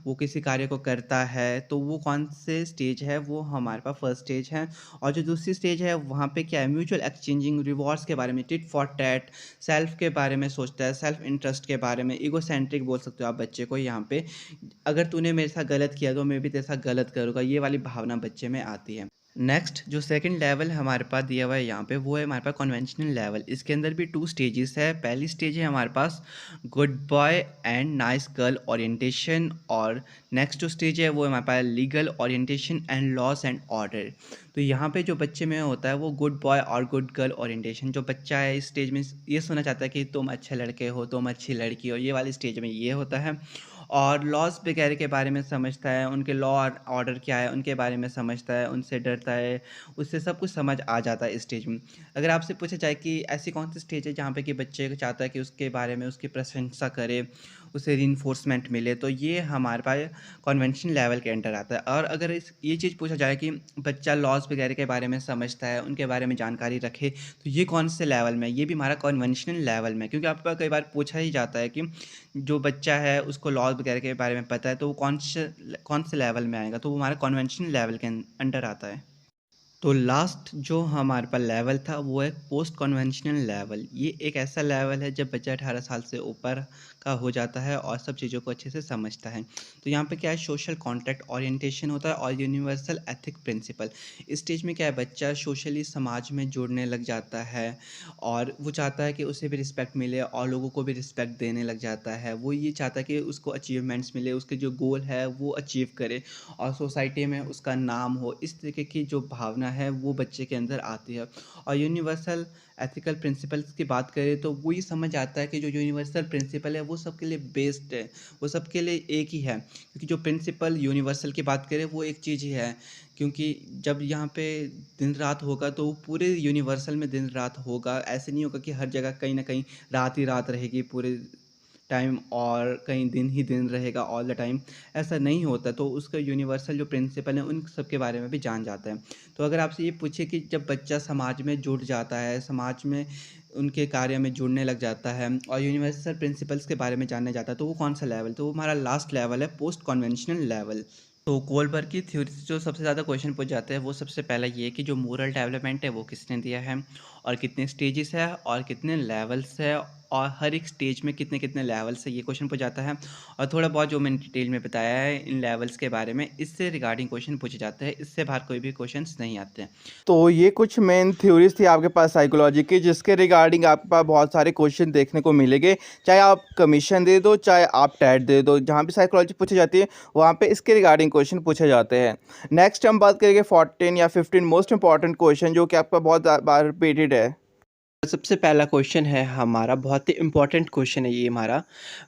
Speaker 1: वो किसी कार्य को करता है तो वो कौन से स्टेज है, वो हमारे पास फर्स्ट स्टेज है। और जो दूसरी स्टेज है वहाँ पे क्या है, म्यूचुअल एक्सचेंजिंग, रिवॉर्ड्स के बारे में, टिट फॉर टैट, सेल्फ के बारे में सोचता है, सेल्फ इंटरेस्ट के बारे में, ईगोसेंट्रिक बोल सकते हो आप बच्चे को यहाँ पे। अगर तूने मेरे साथ गलत किया तो मैं भी तेरे साथ गलत करूँगा, ये वाली भावना बच्चे में आती है। नेक्स्ट जो सेकंड लेवल हमारे पास दिया हुआ है यहाँ पे वो है हमारे पास कन्वेंशनल लेवल। इसके अंदर भी 2 स्टेजेस है। पहली स्टेज है हमारे पास good boy and nice girl orientation, और नेक्स्ट जो स्टेज है वो है हमारे पास legal orientation and laws and order. तो यहाँ पे जो बच्चे में होता है वो गुड बॉय और गुड गर्ल ओरिएंटेशन। जो बच्चा है इस स्टेज में ये सुनना चाहता है कि तुम अच्छे लड़के हो, तुम अच्छी लड़की हो, ये वाली स्टेज में ये होता है। और लॉस वगैरह के बारे में समझता है, उनके लॉ और ऑर्डर क्या है उनके बारे में समझता है, उनसे डरता है, उससे सब कुछ समझ आ जाता है इस स्टेज में। अगर आपसे पूछा जाए कि ऐसी कौन सी स्टेज है जहाँ पे कि बच्चे को चाहता है कि उसके बारे में उसकी प्रशंसा करे, उसे रीइंफोर्समेंट मिले, तो ये हमारे पास कन्वेंशन लेवल के अंडर आता है। और अगर इस ये चीज़ पूछा जाए कि बच्चा लॉज वगैरह के बारे में समझता है, उनके बारे में जानकारी रखे, तो ये कौन से लेवल में, ये भी हमारा कन्वेंशनल लेवल में। क्योंकि आपका कई बार पूछा ही जाता है कि जो बच्चा है उसको लॉज वगैरह के बारे में पता है तो वो कौन से लेवल में आएगा, तो वो हमारा कन्वेंशनल लेवल के अंडर आता है।
Speaker 2: तो लास्ट जो हमारे पास लेवल था वो है पोस्ट कन्वेंशनल लेवल। ये एक ऐसा लेवल है जब बच्चा 18 साल से ऊपर का हो जाता है और सब चीज़ों को अच्छे से समझता है। तो यहाँ पे क्या है, सोशल कॉन्टैक्ट ओरिएंटेशन होता है और यूनिवर्सल एथिक प्रिंसिपल। इस स्टेज में क्या है, बच्चा सोशली समाज में जुड़ने लग जाता है और वो चाहता है कि उसे भी रिस्पेक्ट मिले और लोगों को भी रिस्पेक्ट देने लग जाता है। वो ये चाहता है कि उसको अचीवमेंट्स मिले, उसके जो गोल है वो अचीव करे और सोसाइटी में उसका नाम हो। इस तरीके की जो भावना है वो बच्चे के अंदर आती है। और यूनिवर्सल एथिकल प्रिंसिपल्स की बात करें तो वो ये समझ आता है कि जो यूनिवर्सल प्रिंसिपल है वो सबके लिए बेस्ड है, वो सबके लिए एक ही है। क्योंकि जो प्रिंसिपल यूनिवर्सल की बात करें वो एक चीज़ ही है। क्योंकि जब यहाँ पे दिन रात होगा तो पूरे यूनिवर्सल में दिन रात होगा। ऐसे नहीं होगा कि हर जगह कहीं ना कहीं रात ही रात रहेगी पूरे टाइम और कहीं दिन ही दिन रहेगा ऑल द टाइम। ऐसा नहीं होता। तो उसका यूनिवर्सल जो प्रिंसिपल है उन सब के बारे में भी जान जाता है। तो अगर आपसे ये पूछे कि जब बच्चा समाज में जुड़ जाता है, समाज में उनके कार्य में जुड़ने लग जाता है और यूनिवर्सल प्रिंसिपल्स के बारे में जानने जाता है, तो वो कौन सा लेवल, तो वो हमारा लास्ट लेवल है, पोस्ट कन्वेंशनल लेवल। तो कोलबर्ग की थ्योरी से जो सबसे ज़्यादा क्वेश्चन पूछ जाते हैं वो सबसे पहला ये है कि जो मोरल डेवलपमेंट है वो किसने दिया है और कितने स्टेजेस है और कितने लेवल्स है और हर एक स्टेज में कितने कितने लेवल्स है, ये क्वेश्चन पूछ जाता है। और थोड़ा बहुत जो मैंने डिटेल में बताया है इन लेवल्स के बारे में, इससे रिगार्डिंग क्वेश्चन पूछे जाते हैं। इससे बाहर कोई भी क्वेश्चंस नहीं आते हैं।
Speaker 1: तो ये कुछ मेन थ्योरीज थी आपके पास साइकोलॉजी की, जिसके रिगार्डिंग आपके पास बहुत सारे क्वेश्चन देखने को मिलेंगे। चाहे आप कमीशन दे दो, चाहे आप टैट दे दो, जहाँ भी साइकोलॉजी पूछी जाती है वहाँ पे इसके रिगार्डिंग क्वेश्चन पूछे जाते हैं। नेक्स्ट हम बात करेंगे 14 या 15 मोस्ट इंपॉर्टेंट क्वेश्चन जो कि आपका बहुत बार रिपीटेड है।
Speaker 2: सबसे पहला क्वेश्चन है हमारा, बहुत ही इंपॉर्टेंट क्वेश्चन है ये हमारा।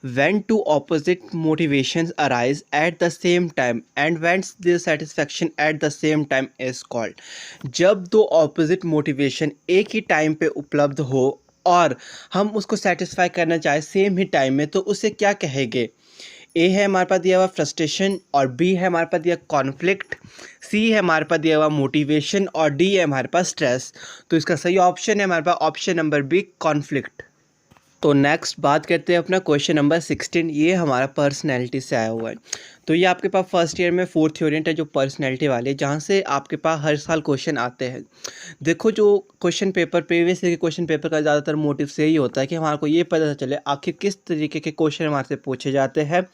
Speaker 2: When two opposite motivations arise at the same time and whence there satisfaction at the same time is called. जब दो ऑपोजिट मोटिवेशन एक ही टाइम पे उपलब्ध हो और हम उसको सेटिस्फाई करना चाहे सेम ही टाइम में, तो उसे क्या कहेंगे। ए है हमारे पास दिया हुआ फ्रस्ट्रेशन और बी है हमारे पास दिया कॉन्फ्लिक्ट, सी है हमारे पास दिया हुआ मोटिवेशन और डी है हमारे पास स्ट्रेस। तो इसका सही ऑप्शन है हमारे पास ऑप्शन नंबर बी, कॉन्फ्लिक्ट। तो नेक्स्ट बात करते हैं अपना क्वेश्चन नंबर 16। ये हमारा पर्सनैलिटी से आया हुआ है। तो ये आपके पास फर्स्ट ईयर में फोर्थ यूनिट है जो पर्सनैलिटी वाली है, जहाँ से आपके पास हर साल क्वेश्चन आते हैं। देखो जो क्वेश्चन पेपर प्रीवियस ईयर के क्वेश्चन पेपर का ज़्यादातर मोटिव से ही होता है कि हमारे को ये पता चले आखिर किस तरीके के क्वेश्चन हमारे से पूछे जाते हैं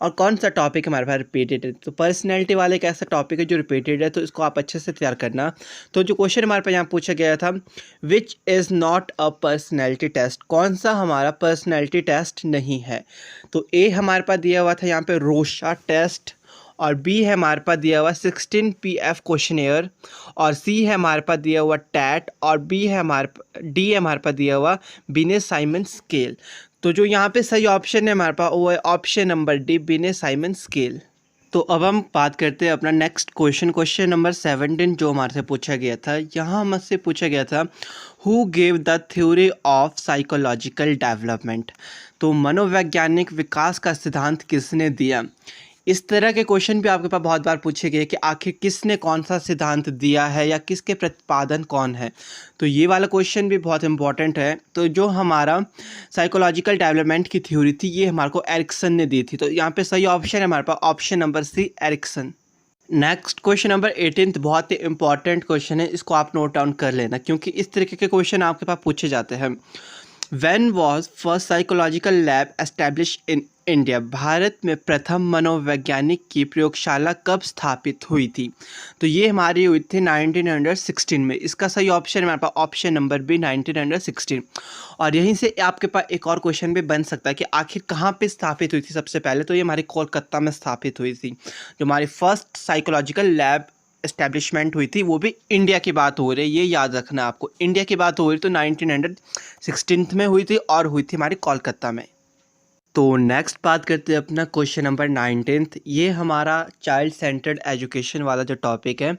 Speaker 2: और कौन सा टॉपिक हमारे पास रिपीटेड है। तो पर्सनैलिटी वाले एक ऐसा टॉपिक है जो रिपीटेड है, तो इसको आप अच्छे से तैयार करना। तो जो क्वेश्चन हमारे पास यहाँ पूछा गया था, which is not a personality test, कौन सा हमारा पर्सनैलिटी टेस्ट नहीं है। तो ए हमारे पास दिया हुआ था यहाँ पे रोशा टेस्ट और बी है हमारे पास दिया हुआ 16 PF क्वेश्चनेयर और सी है हमारे पास दिया हुआ टैट और डी है हमारे पास दिया हुआ बिनेस साइमन स्केल। तो जो यहाँ पे सही ऑप्शन है हमारे पास वो है option number D, Binet's Simon scale. तो अब हम बात करते हैं अपना नेक्स्ट क्वेश्चन, क्वेश्चन नंबर 17 जो हमारे से पूछा गया था। यहाँ हमसे पूछा गया था who gave the theory of psychological development. तो मनोवैज्ञानिक विकास का सिद्धांत किसने दिया। इस तरह के क्वेश्चन भी आपके पास बहुत बार पूछे गए कि आखिर किसने कौन सा सिद्धांत दिया है या किसके प्रतिपादन कौन है। तो ये वाला क्वेश्चन भी बहुत इंपॉर्टेंट है। तो जो हमारा साइकोलॉजिकल डेवलपमेंट की थ्योरी थी ये हमारे को एरिक्सन ने दी थी। तो यहाँ पे सही ऑप्शन है हमारे पास option number C, Erikson. Next question number 18 बहुत ही इंपॉर्टेंट क्वेश्चन है, इसको आप नोट डाउन कर लेना क्योंकि इस तरीके के क्वेश्चन आपके पास पूछे जाते हैं। When was first psychological lab established in India? Bharat में प्रथम मनोवैज्ञानिक की प्रयोगशाला कब स्थापित हुई थी। तो ये हमारी हुई थी 1916 में। इसका सही ऑप्शन है हमारे पास ऑप्शन नंबर बी, 1916। और यहीं से आपके पास एक और क्वेश्चन भी बन सकता है कि आखिर कहाँ पे स्थापित हुई थी सबसे पहले। तो ये हमारी कोलकाता में स्थापित हुई थी। जो हमारी फर्स्ट साइकोलॉजिकल लैब एस्टैब्लिशमेंट हुई थी वो भी इंडिया की बात हो रही है, ये याद रखना आपको। इंडिया की बात हो रही तो 1916 में हुई थी और हुई थी हमारी कोलकाता में। तो नेक्स्ट बात करते हैं अपना क्वेश्चन नंबर 19। ये हमारा चाइल्ड सेंटर्ड एजुकेशन वाला जो टॉपिक है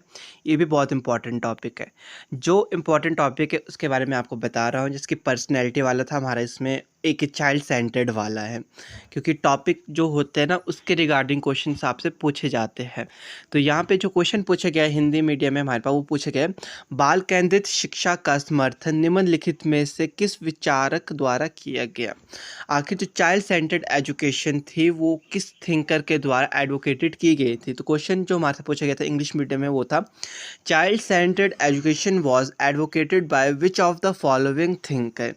Speaker 2: ये भी बहुत इंपॉर्टेंट टॉपिक है। जो इम्पोर्टेंट टॉपिक है उसके बारे में आपको बता रहा हूँ, जिसकी पर्सनैलिटी वाला था हमारा इसमें एक चाइल्ड सेंटर्ड वाला है, क्योंकि टॉपिक जो होते हैं ना उसके रिगार्डिंग क्वेश्चन आपसे पूछे जाते हैं। तो यहाँ पे जो क्वेश्चन पूछा गया है हिंदी मीडियम में हमारे पास, वो पूछा गया है, बाल केंद्रित शिक्षा का समर्थन निम्नलिखित में से किस विचारक द्वारा किया गया। आखिर जो चाइल्ड सेंटर्ड एजुकेशन थी वो किस थिंकर के द्वारा एडवोकेटेड की गई थी। तो क्वेश्चन जो हमारे से पूछा गया था इंग्लिश मीडियम में वो था, child centred education was advocated by which of the following thinker.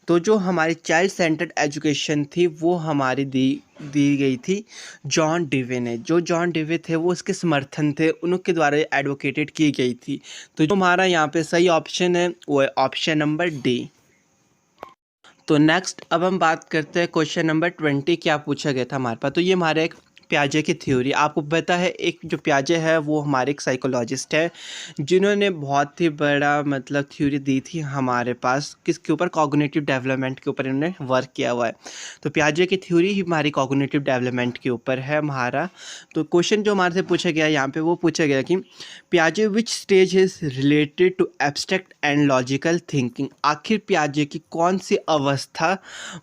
Speaker 2: तो जो हमारी चाइल्ड सेंटर्ड एजुकेशन थी वो हमारी दी गई थी जॉन डिवे ने। जो जॉन डिवे थे वो उसके समर्थन थे, उनके द्वारा एडवोकेटेड की गई थी। तो जो हमारा यहाँ पे सही ऑप्शन है वो है ऑप्शन नंबर डी। तो नेक्स्ट अब हम बात करते हैं क्वेश्चन नंबर 20 क्या पूछा गया था हमारे पास। तो ये हमारे एक पियाजे की थ्योरी, आपको पता है एक जो पियाजे है वो हमारे एक साइकोलॉजिस्ट है जिन्होंने बहुत ही बड़ा मतलब थ्योरी दी थी हमारे पास, किसके ऊपर, कॉग्निटिव डेवलपमेंट के ऊपर इन्होंने वर्क किया हुआ है। तो पियाजे की थ्योरी ही हमारी कॉग्निटिव डेवलपमेंट के ऊपर है हमारा। तो क्वेश्चन जो हमारे से पूछा गया यहाँ पे वो पूछा गया कि पियाजे which stage is related to abstract and logical thinking. आखिर पियाजे की कौन सी अवस्था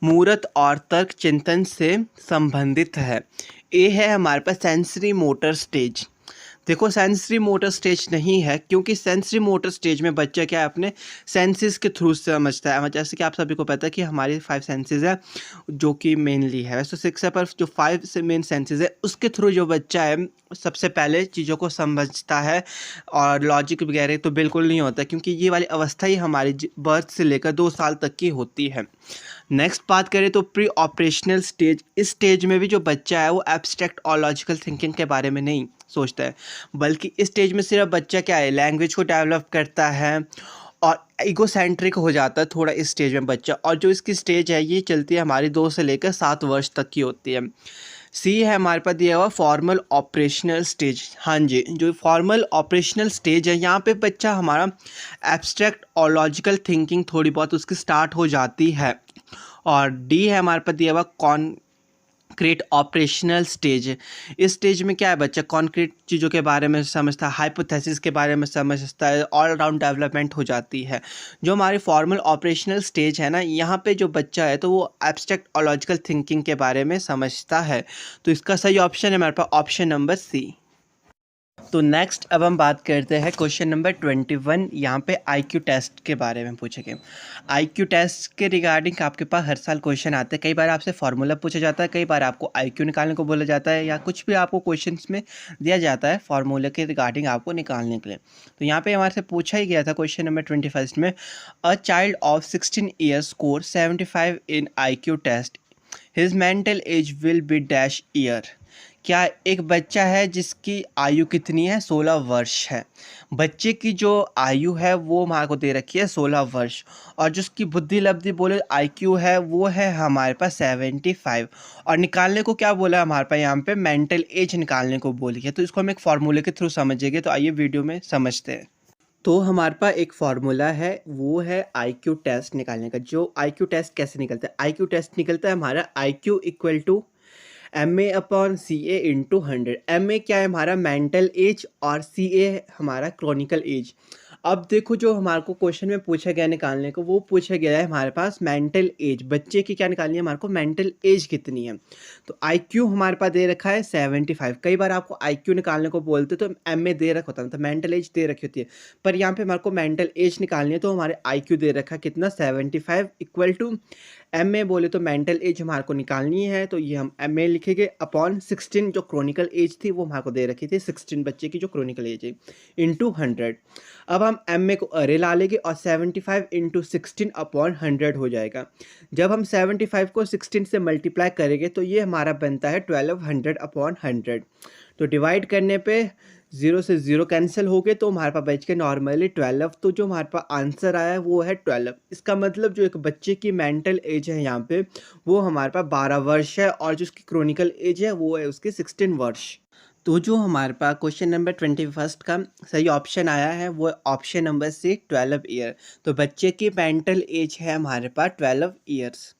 Speaker 2: मूर्त और तर्क चिंतन से संबंधित है। ए है हमारे पास सेंसरी मोटर स्टेज। देखो सेंसरी मोटर स्टेज नहीं है, क्योंकि सेंसरी मोटर स्टेज में बच्चा क्या है अपने सेंसेस के थ्रू समझता है। जैसे कि आप सभी को पता है कि हमारी 5 सेंसेस है जो कि मेनली है, वैसे 6 है, पर जो 5 से मेन सेंसेस है उसके थ्रू जो बच्चा है सबसे पहले चीज़ों को समझता है, और लॉजिक वगैरह तो बिल्कुल नहीं होता, क्योंकि ये वाली अवस्था ही हमारी बर्थ से लेकर 2 साल तक की होती है। नेक्स्ट बात करें तो प्री ऑपरेशनल स्टेज। इस स्टेज में भी जो बच्चा है वो एब्स्ट्रैक्ट और लॉजिकल थिंकिंग के बारे में नहीं सोचता है, बल्कि इस स्टेज में सिर्फ बच्चा क्या है, लैंग्वेज को डेवलप करता है और ईगोसेंट्रिक हो जाता है थोड़ा इस स्टेज में बच्चा। और जो इसकी स्टेज है ये चलती है हमारी 2 से लेकर 7 वर्ष तक की होती है। सी है हमारे पास दिया हुआ फॉर्मल ऑपरेशनल स्टेज। हाँ जी, जो फॉर्मल ऑपरेशनल स्टेज है यहाँ पे बच्चा हमारा एब्स्ट्रैक्ट और लॉजिकल थिंकिंग थोड़ी बहुत उसकी स्टार्ट हो जाती है। और डी है हमारे पास दिया हुआ कॉन्क्रीट ऑपरेशनल स्टेज। इस स्टेज में क्या है, बच्चा कॉन्क्रीट चीज़ों के बारे में समझता है, हाइपोथेसिस के बारे में समझता है, ऑल राउंड डेवलपमेंट हो जाती है। जो हमारी फॉर्मल ऑपरेशनल स्टेज है ना, यहाँ पे जो बच्चा है तो वो एब्स्ट्रैक्ट और लॉजिकल थिंकिंग के बारे में समझता है। तो इसका सही ऑप्शन है हमारे पास ऑप्शन नंबर सी। तो नेक्स्ट अब हम बात करते हैं क्वेश्चन नंबर 21। यहाँ पे आईक्यू टेस्ट के बारे में पूछेंगे। आईक्यू टेस्ट के रिगार्डिंग आपके पास हर साल क्वेश्चन आते हैं, कई बार आपसे फार्मूला पूछा जाता है, कई बार आपको आईक्यू निकालने को बोला जाता है, या कुछ भी आपको क्वेश्चंस में दिया जाता है फार्मूला के रिगार्डिंग आपको निकालने के लिए। तो यहाँ पे हमारे से पूछा ही गया था क्वेश्चन नंबर 21 में, a child of 16 years score 75 in IQ test, his mental age will be dash year. क्या एक बच्चा है जिसकी आयु कितनी है, 16 वर्ष है। बच्चे की जो आयु है वो हमारे को दे रखी है 16 वर्ष, और जिसकी बुद्धि लब्धि बोले आईक्यू है वो है हमारे पास 75। और निकालने को क्या बोला है हमारे पास, यहाँ पे मेंटल एज निकालने को बोली है। तो इसको हम एक फार्मूले के थ्रू समझेंगे। तो आइए वीडियो में समझते हैं। तो हमारे पास एक फार्मूला है, वो है आईक्यू टेस्ट निकालने का। जो आईक्यू टेस्ट कैसे निकलता है, आईक्यू टेस्ट निकलता है हमारा IQ equal to MA/CA into 100। MA क्या है हमारा मेंटल एज, और CA हमारा क्रॉनिकल एज। अब देखो जो हमारे को क्वेश्चन में पूछा गया निकालने को, वो पूछा गया है हमारे पास मेंटल एज, बच्चे की क्या निकालनी है हमारे को, मेंटल एज कितनी है। तो IQ हमारे पास दे रखा है 75। कई बार आपको IQ निकालने को बोलते तो MA दे रखा होता है, तो मेंटल एज दे रखी होती है, पर यहाँ पे हमारे को मेंटल एज निकालनी है। तो हमारे IQ दे रखा कितना, 75 इक्वल टू MA बोले तो मेंटल एज हमारे को निकालनी है। तो ये हम MA लिखेंगे अपॉन 16, जो क्रॉनिकल एज थी वो हमारे को दे रखी थी 16, बच्चे की जो क्रॉनिकल एज है, इंटू 100। अब हम MA को अरे ला लेंगे और 75 इंटू 16 अपॉन 100 हो जाएगा। जब हम 75 को 16 से मल्टीप्लाई करेंगे तो ये हमारा बनता है 1200 अपॉन 100। तो डिवाइड करने पे 0 से 0 कैंसिल हो गए, तो हमारे पास बच के नॉर्मली 12। तो जो हमारे पास आंसर आया है वो है 12। इसका मतलब जो एक बच्चे की मेंटल एज है यहाँ पे वो हमारे पास 12 वर्ष है, और जो उसकी क्रॉनिकल एज है वो है उसकी 16 वर्ष। तो जो हमारे पास क्वेश्चन नंबर 21 का सही ऑप्शन आया है वो ऑप्शन नंबर सी 12 ईयर। तो बच्चे की मेंटल एज है हमारे पास 12 ईयर्स।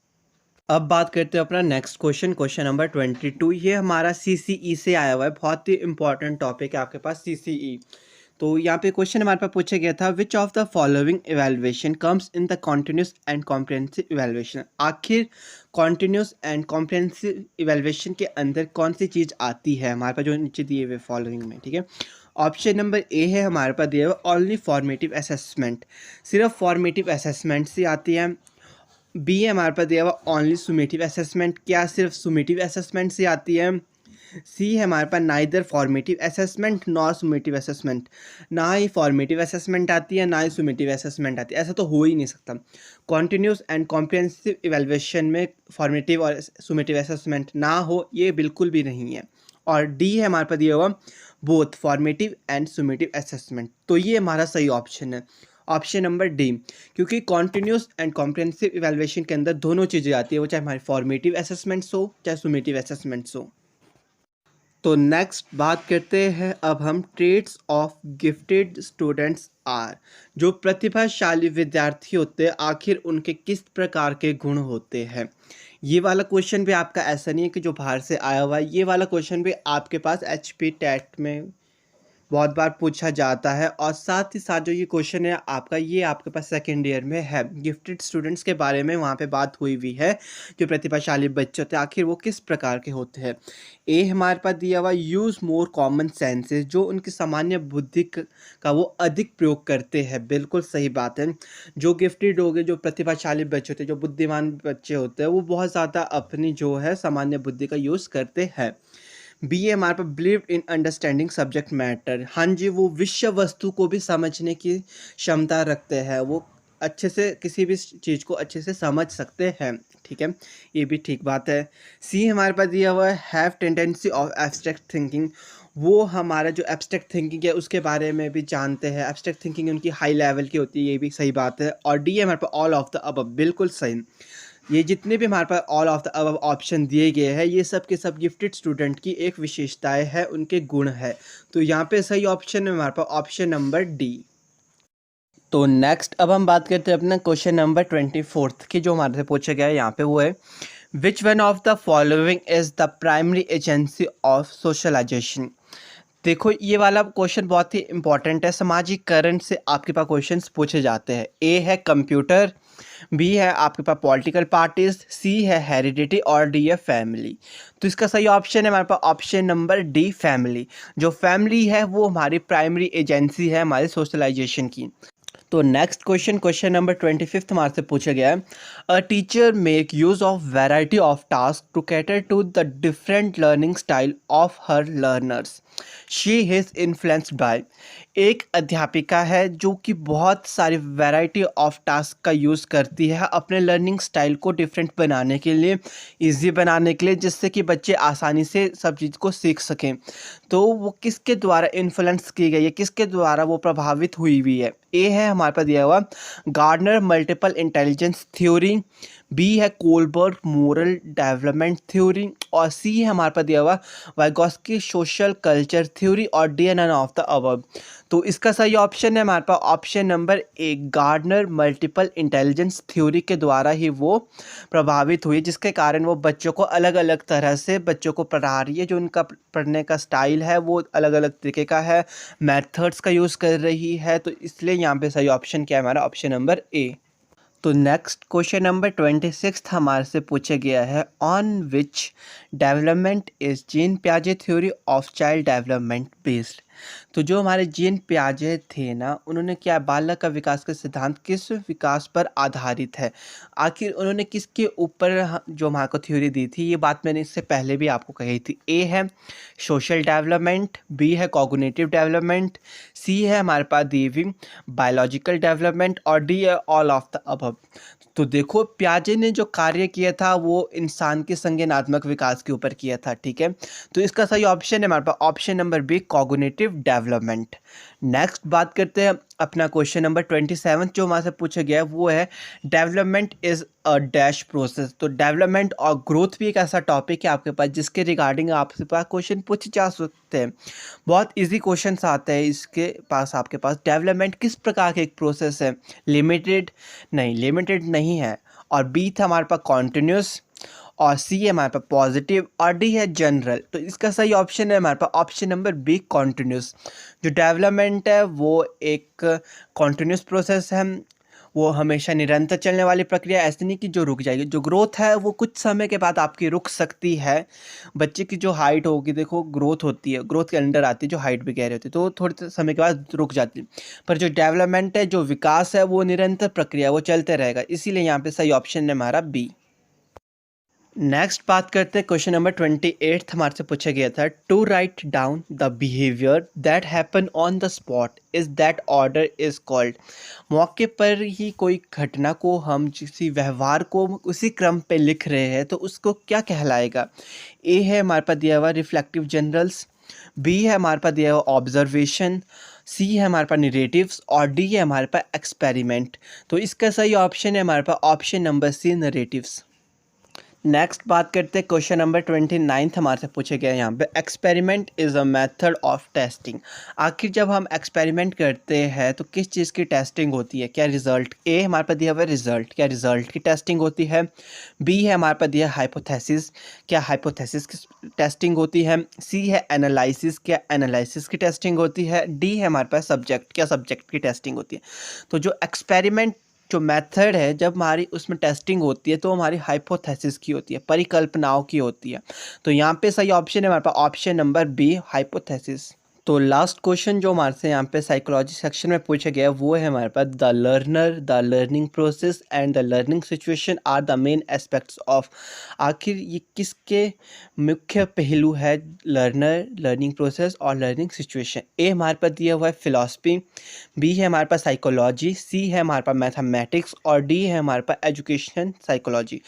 Speaker 2: अब बात करते हैं अपना नेक्स्ट क्वेश्चन, क्वेश्चन नंबर 22। ये हमारा CCE से आया हुआ है, बहुत ही इंपॉर्टेंट टॉपिक है आपके पास CCE। तो यहाँ पे क्वेश्चन हमारे पास पूछा गया था, which of the following evaluation comes in the continuous and comprehensive evaluation. आखिर कॉन्टिन्यूस एंड कॉम्प्रिहेंसिव इवेल्युएशन के अंदर कौन सी चीज़ आती है हमारे पास जो नीचे दिए हुए फॉलोइंग में, ठीक है। ऑप्शन नंबर ए है हमारे पास दिया हुआ ओनली फॉर्मेटिव असेसमेंट, सिर्फ फॉर्मेटिव असेसमेंट से आती है। बी है हमारे पास दिया हुआ ओनली सुमेटिव असेसमेंट, क्या सिर्फ सुमेटिव असेसमेंट से आती है। सी है हमारे पास neither formative assessment nor summative assessment, ना ही फॉर्मेटिव असेसमेंट आती है ना ही सुमेटिव असेसमेंट आती है, ऐसा तो हो ही नहीं सकता। कॉन्टिन्यूस एंड कॉम्प्रिहेंसिव इवैल्यूएशन में फॉर्मेटिव और सुमेटिव असेसमेंट ना हो, ये बिल्कुल भी नहीं है। और डी है हमारे पास दिया हुआ बोथ फॉर्मेटिव एंड सुमेटिव असेसमेंट, तो ये हमारा सही ऑप्शन है, ऑप्शन नंबर डी। क्योंकि कॉन्टिन्यूस एंड कॉम्प्रिहेंसिव इवैल्यूएशन के अंदर दोनों चीज़ें आती है, वो चाहे हमारी फॉर्मेटिव असेसमेंट्स हो चाहे सुमेटिव असेसमेंट्स हो। तो नेक्स्ट बात करते हैं अब हम traits of gifted students are, जो प्रतिभाशाली विद्यार्थी होते हैं आखिर उनके किस प्रकार के गुण होते हैं। ये वाला क्वेश्चन भी आपका ऐसा नहीं है कि जो बाहर से आया हुआ है, ये वाला क्वेश्चन भी आपके पास HP टेट में बहुत बार पूछा जाता है। और साथ ही साथ जो ये क्वेश्चन है आपका, ये आपके पास सेकेंड ईयर में है, गिफ्टेड स्टूडेंट्स के बारे में वहाँ पे बात हुई हुई है, जो प्रतिभाशाली बच्चे होते हैं आखिर वो किस प्रकार के होते हैं। ए हमारे पास दिया हुआ यूज़ मोर कॉमन सेंसेस, जो उनकी सामान्य बुद्धि का वो अधिक प्रयोग करते हैं, बिल्कुल सही बात है। जो गिफ्टेड हो गए, जो प्रतिभाशाली बच्चे होते हैं, जो बुद्धिमान बच्चे होते हैं, वो बहुत ज़्यादा अपनी जो है सामान्य बुद्धि का यूज़ करते हैं। बी ए हमारे पास believe in understanding subject matter, हाँ जी, वो विषय वस्तु को भी समझने की क्षमता रखते हैं, वो अच्छे से किसी भी चीज़ को अच्छे से समझ सकते हैं, ठीक है, ये भी ठीक बात है। सी हमारे पास दिया हुआ है have tendency of abstract thinking, वो हमारा जो एब्स्ट्रैक्ट थिंकिंग है उसके बारे में भी जानते हैं, एब्स्ट्रैक्ट थिंकिंग उनकी हाई लेवल की होती है, ये भी सही बात है। और डी है हमारे पास ऑल ऑफ द अबव, बिल्कुल सही। ये जितने भी हमारे पास all of the above option दिए गए हैं, ये सब के सब गिफ्टेड स्टूडेंट की एक विशेषताएं है, उनके गुण है। तो यहाँ पे सही ऑप्शन है हमारे पास ऑप्शन नंबर डी। तो नेक्स्ट अब हम बात करते हैं अपना क्वेश्चन नंबर 24 की, जो हमारे से पूछा गया है यहाँ पे, वो है which one of the following is the primary agency of socialization. देखो ये वाला क्वेश्चन बहुत ही इंपॉर्टेंट है, सामाजिकरण से आपके पास क्वेश्चंस पूछे जाते हैं। ए है कंप्यूटर, बी है आपके पास पॉलिटिकल पार्टीज, सी है हेरिडिटी और डी है फैमिली। तो इसका सही ऑप्शन है हमारे पास ऑप्शन नंबर डी फैमिली। जो फैमिली है वो हमारी प्राइमरी एजेंसी है हमारे सोशलाइजेशन की। तो नेक्स्ट क्वेश्चन नंबर 25 हमारे से पूछा गया है, a teacher make use of variety of task to cater to the different learning style of her learners, she is influenced by. एक अध्यापिका है जो कि बहुत सारी वैरायटी ऑफ टास्क का यूज़ करती है अपने लर्निंग स्टाइल को डिफरेंट बनाने के लिए, इजी बनाने के लिए, जिससे कि बच्चे आसानी से सब चीज़ को सीख सकें। तो वो किसके द्वारा इन्फ्लुएंस की गई है, किसके द्वारा वो प्रभावित हुई हुई है। ए है हमारे पास दिया हुआ Gardner multiple intelligence theory, B है कोलबर्ग मोरल डेवलपमेंट थ्योरी, और सी है हमारे पास दिया हुआ वाइगॉस्की सोशल कल्चर थ्योरी, और D none of the above. तो इसका सही ऑप्शन है हमारे पास option number A Gardner multiple intelligence theory के द्वारा ही वो प्रभावित हुई, जिसके कारण वो बच्चों को अलग अलग तरह से बच्चों को पढ़ा रही है, जो उनका पढ़ने का स्टाइल है वो अलग अलग तरीके का है, मेथड्स का यूज़ कर रही है। तो इसलिए यहाँ पे सही ऑप्शन क्या है हमारा ऑप्शन नंबर ए। तो नेक्स्ट क्वेश्चन नंबर 26 हमारे से पूछा गया है, on which development is Jean पियाजे theory of child development based. तो जो हमारे जीन पियाजे थे ना, उन्होंने क्या बालक का विकास का सिद्धांत किस विकास पर आधारित है, आखिर उन्होंने किसके ऊपर जो हमारे को थ्योरी दी थी, ये बात मैंने इससे पहले भी आपको कही थी। ए है सोशल डेवलपमेंट, बी है कॉग्निटिव डेवलपमेंट, सी है हमारे पास दी हुई बायोलॉजिकल डेवलपमेंट, और डी है ऑल ऑफ द अबव। तो देखो पियाजे ने जो कार्य किया था वो इंसान के संज्ञानात्मक विकास के ऊपर किया था, ठीक है। तो इसका सही ऑप्शन है हमारे पास option number B cognitive development. Next बात करते हैं अपना क्वेश्चन नंबर 27 जो हमारे से पूछा गया है, वो है development is a dash process. तो डेवलपमेंट और ग्रोथ भी एक ऐसा टॉपिक है आपके पास जिसके रिगार्डिंग आपके पास क्वेश्चन पूछे जा सकते हैं, बहुत इजी क्वेश्चंस आते हैं इसके पास। आपके पास डेवलपमेंट किस प्रकार का एक प्रोसेस है, लिमिटेड नहीं है, और बी था हमारे पास कॉन्टिन्यूस, और सी है हमारे पास पॉजिटिव और डी है जनरल। तो इसका सही ऑप्शन है हमारे पास ऑप्शन नंबर बी कॉन्टिन्यूस। जो डेवलपमेंट है वो एक कॉन्टिन्यूस प्रोसेस है, वो हमेशा निरंतर चलने वाली प्रक्रिया, ऐसे नहीं कि जो रुक जाएगी। जो ग्रोथ है वो कुछ समय के बाद आपकी रुक सकती है। बच्चे की जो हाइट होगी, देखो ग्रोथ होती है, ग्रोथ के अंडर आती है जो हाइट वगैरह होती है, तो थोड़े समय के बाद रुक जाती है। पर जो डेवलपमेंट है, जो विकास है, वो निरंतर प्रक्रिया, वो चलते रहेगा। इसीलिए यहाँ पे सही ऑप्शन है हमारा बी। नेक्स्ट बात करते हैं क्वेश्चन नंबर 28 हमारे से पूछा गया था, to write down the behaviour that happen on the spot is that order is called. मौके पर ही कोई घटना को हम किसी व्यवहार को उसी क्रम पे लिख रहे हैं तो उसको क्या कहलाएगा। ए है हमारे पास दिया हुआ रिफ्लेक्टिव जनरल्स, बी है हमारे पास दिया हुआ ऑब्जर्वेशन, सी है हमारे पास नरेटिव्स और डी है हमारे पास एक्सपेरिमेंट। तो इसका सही ऑप्शन है हमारे पास option number C narratives. Next बात करते हैं क्वेश्चन नंबर 29 हमारे से पूछे गए यहाँ पे, experiment is a method of testing. आखिर जब हम एक्सपेरिमेंट करते हैं तो किस चीज़ की टेस्टिंग होती है। क्या रिजल्ट, ए हमारे पास दिया हुआ रिजल्ट, क्या रिजल्ट की टेस्टिंग होती है। बी है हमारे पास दिया हाइपोथेसिस, क्या हाइपोथेसिस की टेस्टिंग होती है। सी है एनालिसिस, क्या एनालिसिस की टेस्टिंग होती है। डी है हमारे पास सब्जेक्ट, क्या सब्जेक्ट की टेस्टिंग होती है। तो जो एक्सपेरिमेंट जो मेथड है, जब हमारी उसमें टेस्टिंग होती है तो हमारी हाइपोथेसिस की होती है, परिकल्पनाओं की होती है। तो यहाँ पे सही ऑप्शन है हमारे पास ऑप्शन नंबर बी हाइपोथेसिस। तो लास्ट क्वेश्चन जो हमारे से यहाँ पे साइकोलॉजी सेक्शन में पूछा गया है वो है हमारे पास, the learner, the learning process and the learning situation are the main aspects of. आखिर ये किसके मुख्य पहलू है, लर्नर, लर्निंग प्रोसेस और लर्निंग सिचुएशन। ए हमारे पास दिया हुआ है फिलॉसफी, बी है हमारे पास साइकोलॉजी, सी है हमारे पास मैथमेटिक्स और डी है हमारे पास एजुकेशन साइकोलॉजी।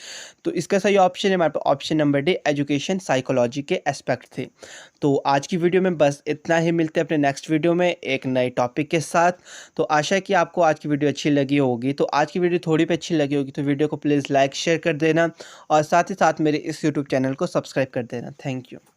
Speaker 2: तो इसका सही ऑप्शन है हमारे पास option number D education psychology के एस्पेक्ट थे। तो आज की वीडियो में बस इतना ही, मिलते हैं अपने नेक्स्ट वीडियो में एक नए टॉपिक के साथ। तो आशा है कि आपको आज की वीडियो अच्छी लगी होगी। तो आज की वीडियो थोड़ी भी अच्छी लगी होगी तो वीडियो को प्लीज़ लाइक शेयर कर देना और साथ ही साथ मेरे इस यूट्यूब चैनल को सब्सक्राइब कर देना। Thank you.